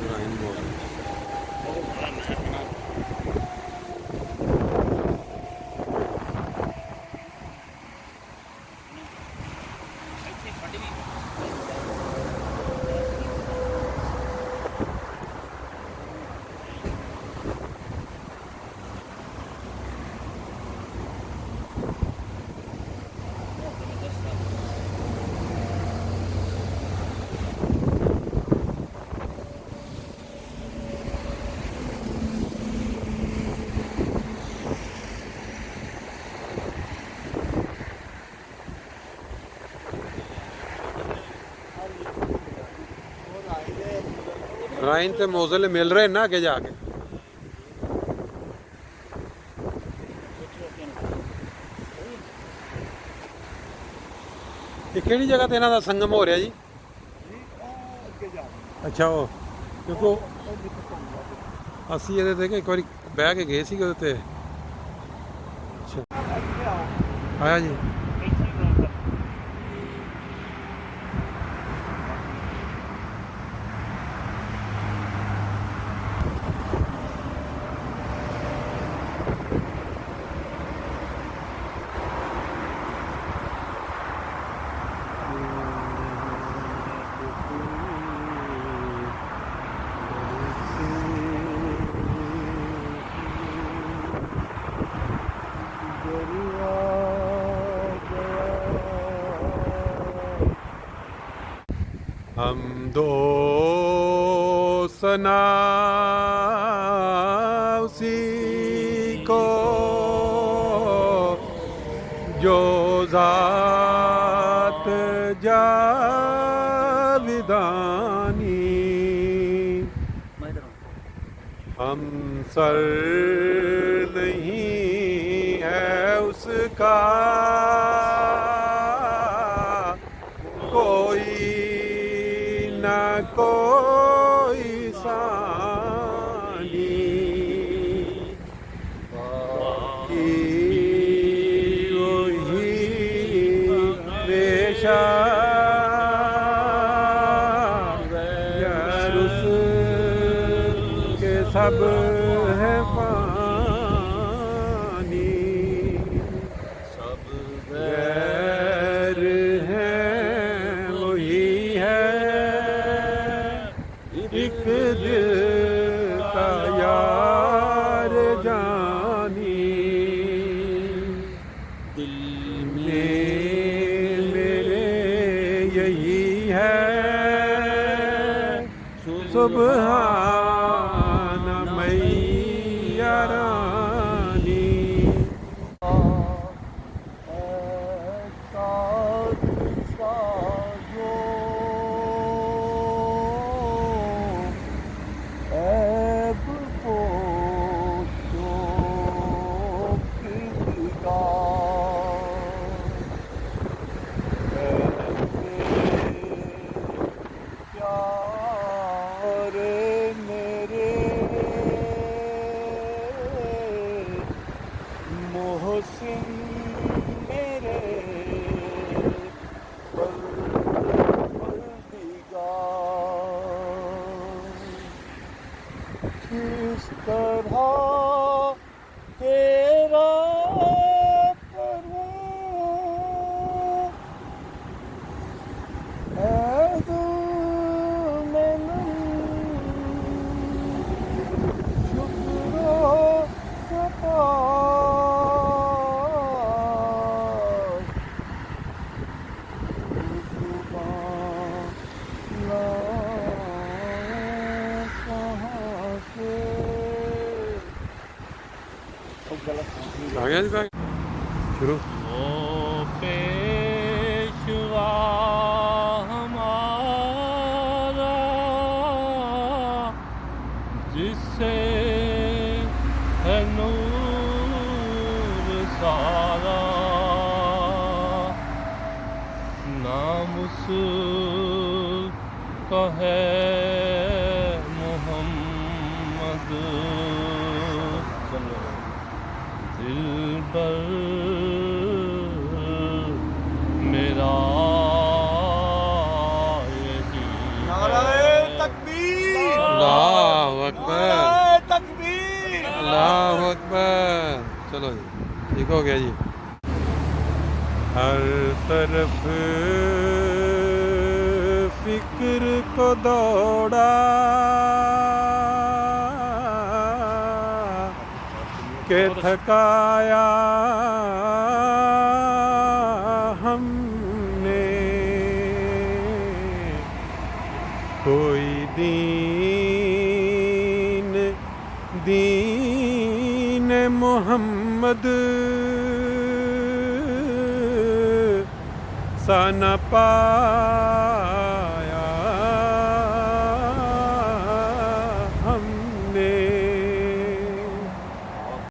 राइन mall. राइन ते मोज़ले मिल रहे ना आगे जाके। ये केड़ी जगह ते इन्हां दा संगम हो रहा जी? अच्छा वो क्योंकि असी ये एक बार बह के गए थे अच्छा आया जी। हम दोस्तना उसी को जो ज़ात जाविदानी, हम सर नहीं है उसका कोई न कोई सानी, बाकी वही पेशा यारुस के सब है फानी, सब गैर हैं वही है एक दिल का यार जानी, दिल में मेरे यही है सुबहान मैया रानी। मोहसिन मेरे किस तरह तेरा आ गया जी बैग शुरू। वो पेशवा हमारा जिससे है नूर सारा, नाम उसका है मोहम्मद, दिलबर मेरा यही नारे तकबीर। अल्लाह अकबर। चलो जी ठीक हो गया जी। हर तरफ फिक्र को दौड़ा के थकाया हमने, कोई दीन मोहम्मद सा न पाया